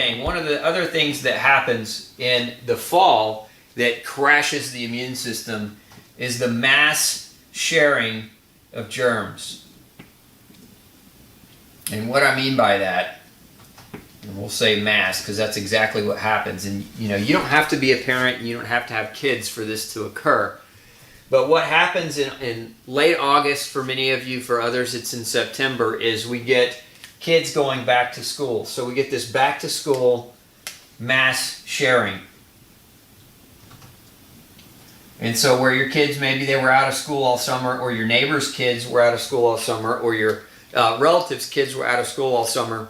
thing. One of the other things that happens in the fall that crashes the immune system is the mass sharing of germs. And what I mean by that, and we'll say mass because that's exactly what happens. And you know, you don't have to be a parent, you don't have to have kids for this to occur. But what happens in late August for many of you, for others it's in September, is we get kids going back to school. So we get this back to school mass sharing. And so where your kids, maybe they were out of school all summer, or your neighbor's kids were out of school all summer, or your relatives' kids were out of school all summer,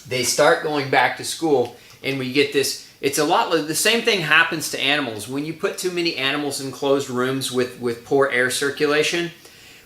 they start going back to school, and we get this. It's a lot like the same thing happens to animals. When you put too many animals in closed rooms with poor air circulation,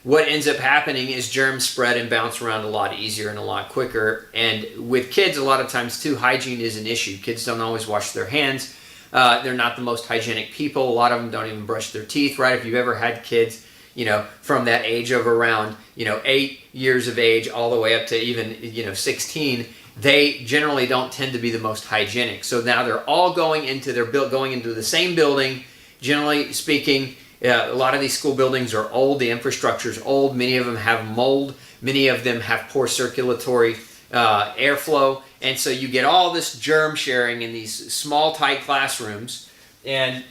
what ends up happening is germs spread and bounce around a lot easier and a lot quicker. And with kids, a lot of times too, hygiene is an issue. Kids don't always wash their hands. They're not the most hygienic people. A lot of them don't even brush their teeth, right? If you've ever had kids, you know, from that age of around, 8 years of age all the way up to even, 16, they generally don't tend to be the most hygienic. So now they're all going into the same building. Generally speaking, a lot of these school buildings are old. The infrastructure is old. Many of them have mold. Many of them have poor circulatory airflow. And so you get all this germ sharing in these small, tight classrooms. And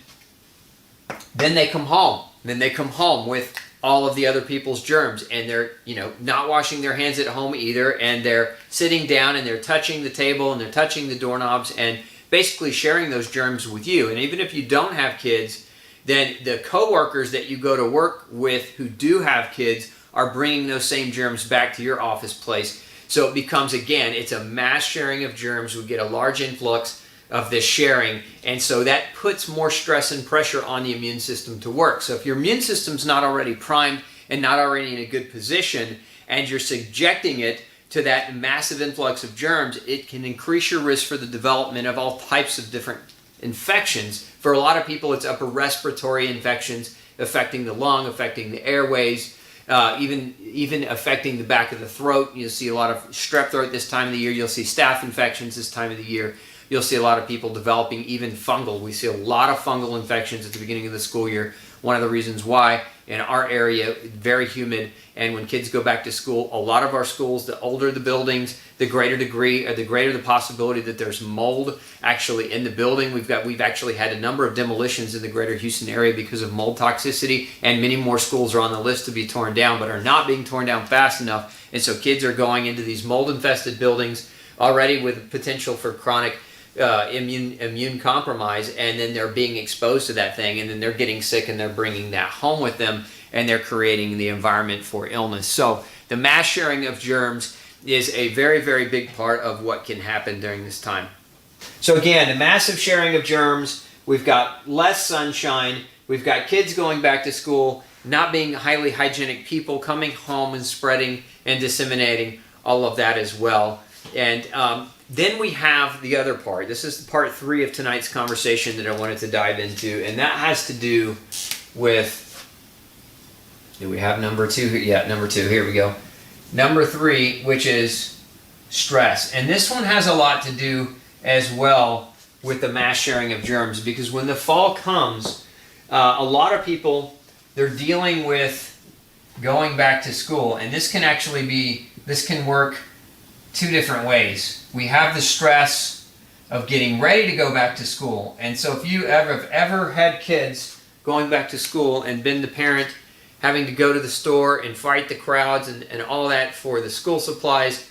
then they come home. Then they come home with all of the other people's germs, and they're not washing their hands at home either, and they're sitting down and they're touching the table and they're touching the doorknobs and basically sharing those germs with you. And even if you don't have kids, then the coworkers that you go to work with who do have kids are bringing those same germs back to your office place. So it becomes, again, it's a mass sharing of germs. We get a large influx of this sharing, and so that puts more stress and pressure on the immune system to work. So if your immune system's not already primed and not already in a good position, and you're subjecting it to that massive influx of germs, it can increase your risk for the development of all types of different infections. For a lot of people, it's upper respiratory infections affecting the lung, affecting the airways, even affecting the back of the throat. You'll see a lot of strep throat this time of the year. You'll see staph infections this time of the year. You'll see a lot of people developing even fungal. We see a lot of fungal infections at the beginning of the school year. One of the reasons why in our area, very humid, and when kids go back to school, a lot of our schools, the older the buildings, the greater the possibility that there's mold actually in the building. We've actually had a number of demolitions in the greater Houston area because of mold toxicity, and many more schools are on the list to be torn down, but are not being torn down fast enough. And so kids are going into these mold-infested buildings already with potential for chronic immune compromise, and then they're being exposed to that thing, and then they're getting sick, and they're bringing that home with them, and they're creating the environment for illness. So the mass sharing of germs is a very, very big part of what can happen during this time. So again, the massive sharing of germs, we've got less sunshine, we've got kids going back to school, not being highly hygienic people, coming home and spreading and disseminating all of that as well. And then we have the other part. This is part 3 of tonight's conversation that I wanted to dive into, and that has to do with, do we have number 2 here? Yeah, number 2, here we go. Number 3, which is stress. And this one has a lot to do as well with the mass sharing of germs, because when the fall comes, a lot of people, they're dealing with going back to school, and this can work 2 different ways. We have the stress of getting ready to go back to school. And so if you have ever had kids going back to school and been the parent having to go to the store and fight the crowds and all that for the school supplies,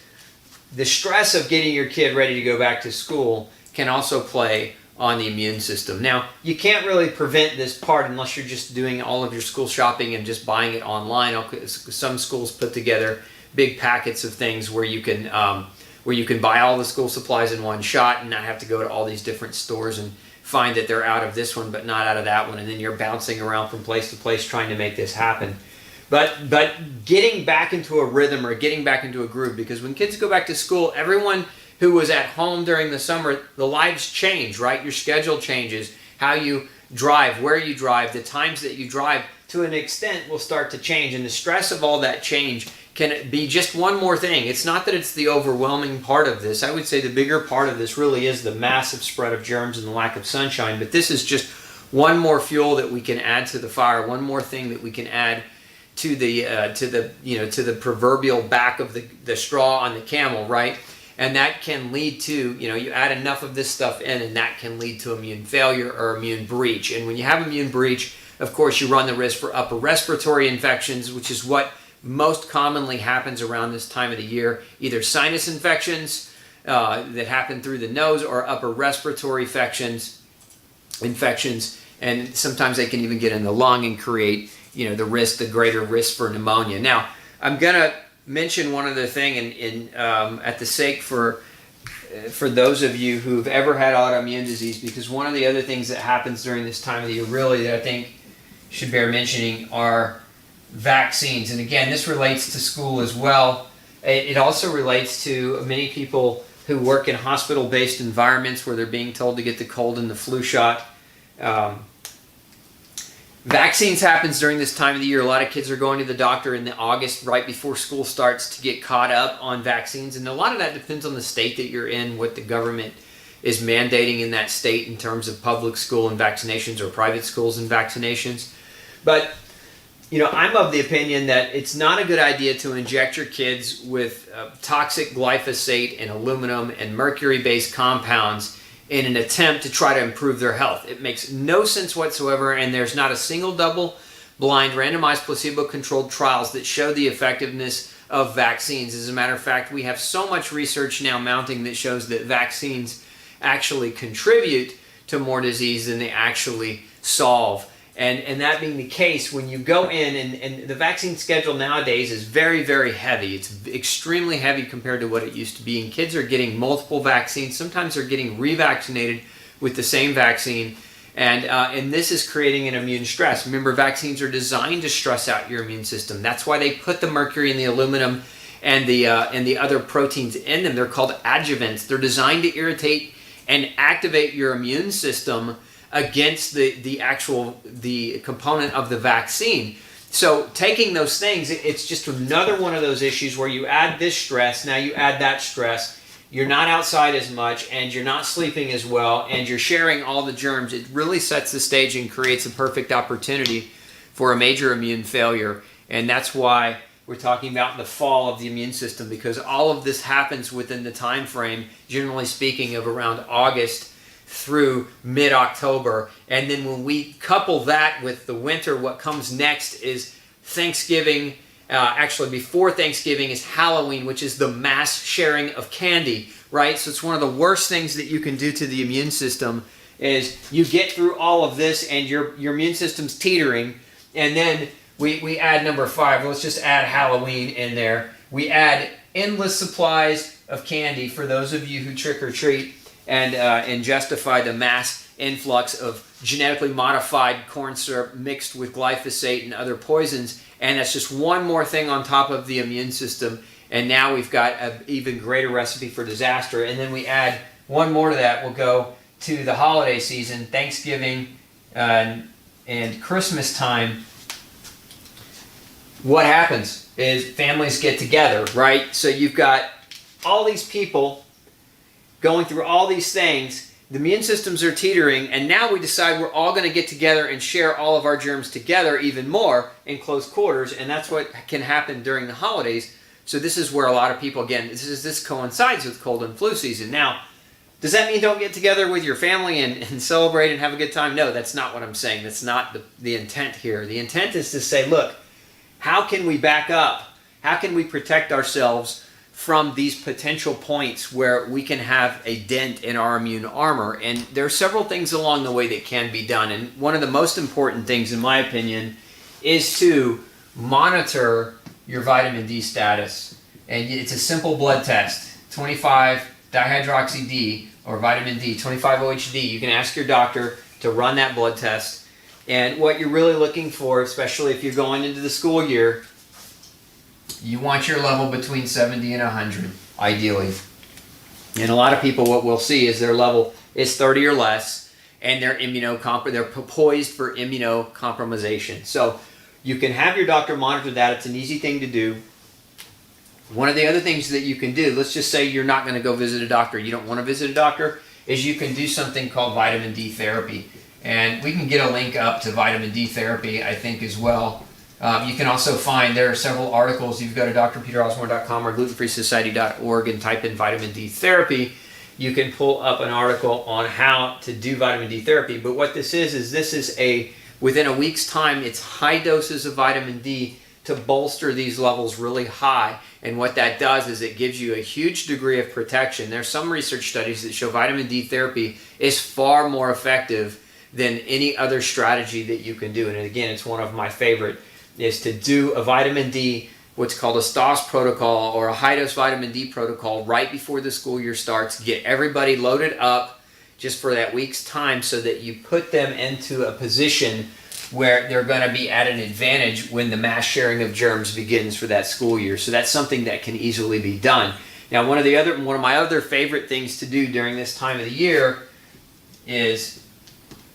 the stress of getting your kid ready to go back to school can also play on the immune system. Now, you can't really prevent this part unless you're just doing all of your school shopping and just buying it online. Some schools put together big packets of things where you can buy all the school supplies in one shot and not have to go to all these different stores and find that they're out of this one but not out of that one, and then you're bouncing around from place to place trying to make this happen. But getting back into a rhythm or getting back into a groove, because when kids go back to school, everyone who was at home during the summer, the lives change, right? Your schedule changes, how you drive, where you drive, the times that you drive to an extent will start to change, and the stress of all that change can be just one more thing. It's not that it's the overwhelming part of this. I would say the bigger part of this really is the massive spread of germs and the lack of sunshine. But this is just one more fuel that we can add to the fire. One more thing that we can add to the proverbial back of the straw on the camel, right? And that can lead to, you add enough of this stuff in, and that can lead to immune failure or immune breach. And when you have immune breach, of course, you run the risk for upper respiratory infections, which is what most commonly happens around this time of the year. Either sinus infections that happen through the nose, or upper respiratory infections, and sometimes they can even get in the lung and create, the greater risk for pneumonia. Now, I'm gonna mention one other thing, at the sake for those of you who've ever had autoimmune disease, because one of the other things that happens during this time of the year, really, that I think should bear mentioning, are vaccines. And again, this relates to school as well. It also relates to many people who work in hospital-based environments where they're being told to get the cold and the flu shot. Vaccines happens during this time of the year. A lot of kids are going to the doctor in August, right before school starts, to get caught up on vaccines. And a lot of that depends on the state that you're in, what the government is mandating in that state in terms of public school and vaccinations, or private schools and vaccinations. But, I'm of the opinion that it's not a good idea to inject your kids with toxic glyphosate and aluminum and mercury-based compounds in an attempt to try to improve their health. It makes no sense whatsoever, and there's not a single double-blind, randomized, placebo-controlled trials that show the effectiveness of vaccines. As a matter of fact, we have so much research now mounting that shows that vaccines actually contribute to more disease than they actually solve. And that being the case, when you go in, and the vaccine schedule nowadays is very, very heavy. It's extremely heavy compared to what it used to be. And kids are getting multiple vaccines. Sometimes they're getting revaccinated with the same vaccine. And this is creating an immune stress. Remember, vaccines are designed to stress out your immune system. That's why they put the mercury and the aluminum and the other proteins in them. They're called adjuvants. They're designed to irritate and activate your immune system against the component of the vaccine. So taking those things, it's just another one of those issues where you add this stress, now you add that stress, you're not outside as much, and you're not sleeping as well, and you're sharing all the germs. It really sets the stage and creates a perfect opportunity for a major immune failure. And that's why we're talking about the fall of the immune system, because all of this happens within the time frame, generally speaking, of around August through mid-October. And then when we couple that with the winter, what comes next is Thanksgiving. Actually, before Thanksgiving is Halloween, which is the mass sharing of candy, right? So it's one of the worst things that you can do to the immune system, is you get through all of this and your immune system's teetering, and then we add number 5. Let's just add Halloween in there. We add endless supplies of candy for those of you who trick or treat, and justify the mass influx of genetically modified corn syrup mixed with glyphosate and other poisons. And that's just one more thing on top of the immune system. And now we've got an even greater recipe for disaster. And then we add one more to that. We'll go to the holiday season, Thanksgiving and Christmas time. What happens is families get together, right? So you've got all these people going through all these things. The immune systems are teetering, and now we decide we're all going to get together and share all of our germs together even more in close quarters, and that's what can happen during the holidays. So this is where a lot of people, again, this coincides with cold and flu season. Now, does that mean don't get together with your family and celebrate and have a good time? No, that's not what I'm saying. That's not the intent here. The intent is to say, look, how can we back up? How can we protect ourselves from these potential points where we can have a dent in our immune armor? And there are several things along the way that can be done. And one of the most important things, in my opinion, is to monitor your vitamin D status. And it's a simple blood test, 25-dihydroxy-D, or vitamin D, 25-OHD. You can ask your doctor to run that blood test. And what you're really looking for, especially if you're going into the school year, you want your level between 70 and 100, ideally. And a lot of people, what we'll see is their level is 30 or less, and they're poised for immunocompromisation. So you can have your doctor monitor that. It's an easy thing to do. One of the other things that you can do, let's just say you're not going to go visit a doctor, you don't want to visit a doctor, is you can do something called vitamin D therapy. And we can get a link up to vitamin D therapy, I think, as well. You can also find, there are several articles. You go to drpeterosborne.com or glutenfreesociety.org and type in vitamin D therapy. You can pull up an article on how to do vitamin D therapy. But what this is this is within a week's time, it's high doses of vitamin D to bolster these levels really high. And what that does is it gives you a huge degree of protection. There's some research studies that show vitamin D therapy is far more effective than any other strategy that you can do. And again, it's one of my favorite, is to do a vitamin D, what's called a STOS protocol or a high-dose vitamin D protocol right before the school year starts. Get everybody loaded up just for that week's time so that you put them into a position where they're going to be at an advantage when the mass sharing of germs begins for that school year. So that's something that can easily be done. Now, one of my other favorite things to do during this time of the year is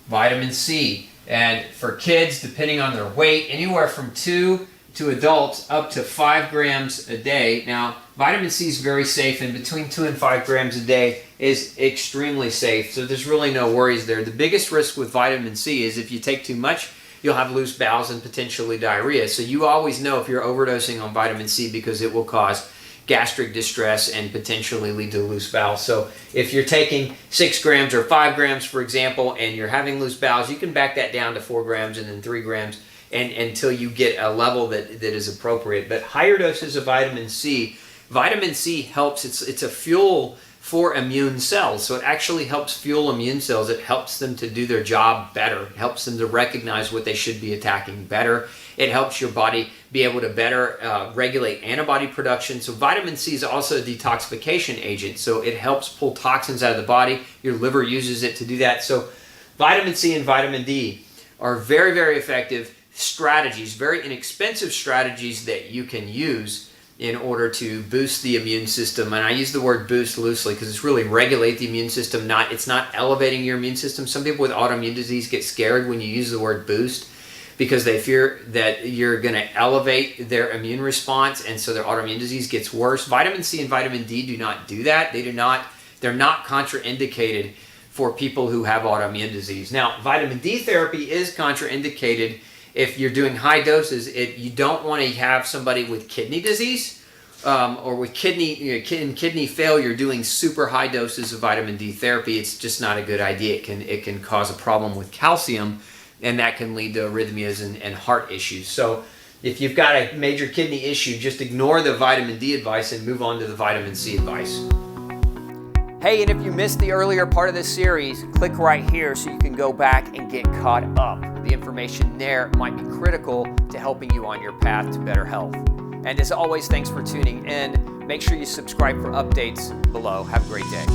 vitamin C. And for kids, depending on their weight, anywhere from 2 to adults up to 5 grams a day. Now, vitamin C is very safe, and between 2 and 5 grams a day is extremely safe. So there's really no worries there. The biggest risk with vitamin C is if you take too much, you'll have loose bowels and potentially diarrhea. So you always know if you're overdosing on vitamin C because it will cause gastric distress and potentially lead to loose bowels. So if you're taking 6 grams or 5 grams, for example, and you're having loose bowels, you can back that down to 4 grams and then 3 grams and until you get a level that is appropriate. But higher doses of vitamin C helps. It's a fuel for immune cells. So it actually helps fuel immune cells. It helps them to do their job better. It helps them to recognize what they should be attacking better. It helps your body be able to better regulate antibody production. So vitamin C is also a detoxification agent. So it helps pull toxins out of the body. Your liver uses it to do that. So vitamin C and vitamin D are very, very effective strategies, very inexpensive strategies that you can use in order to boost the immune system. And I use the word boost loosely because it's really regulate the immune system. It's not elevating your immune system. Some people with autoimmune disease get scared when you use the word boost because they fear that you're going to elevate their immune response, and so their autoimmune disease gets worse. Vitamin C and vitamin D do not do that. They're not contraindicated for people who have autoimmune disease. Now, vitamin D therapy is contraindicated if you're doing high doses. You don't want to have somebody with kidney disease or with kidney failure doing super high doses of vitamin D therapy. It's just not a good idea. It can cause a problem with calcium, and that can lead to arrhythmias and heart issues. So if you've got a major kidney issue, just ignore the vitamin D advice and move on to the vitamin C advice. Hey, and if you missed the earlier part of this series, click right here so you can go back and get caught up. The information there might be critical to helping you on your path to better health. And as always, thanks for tuning in. Make sure you subscribe for updates below. Have a great day.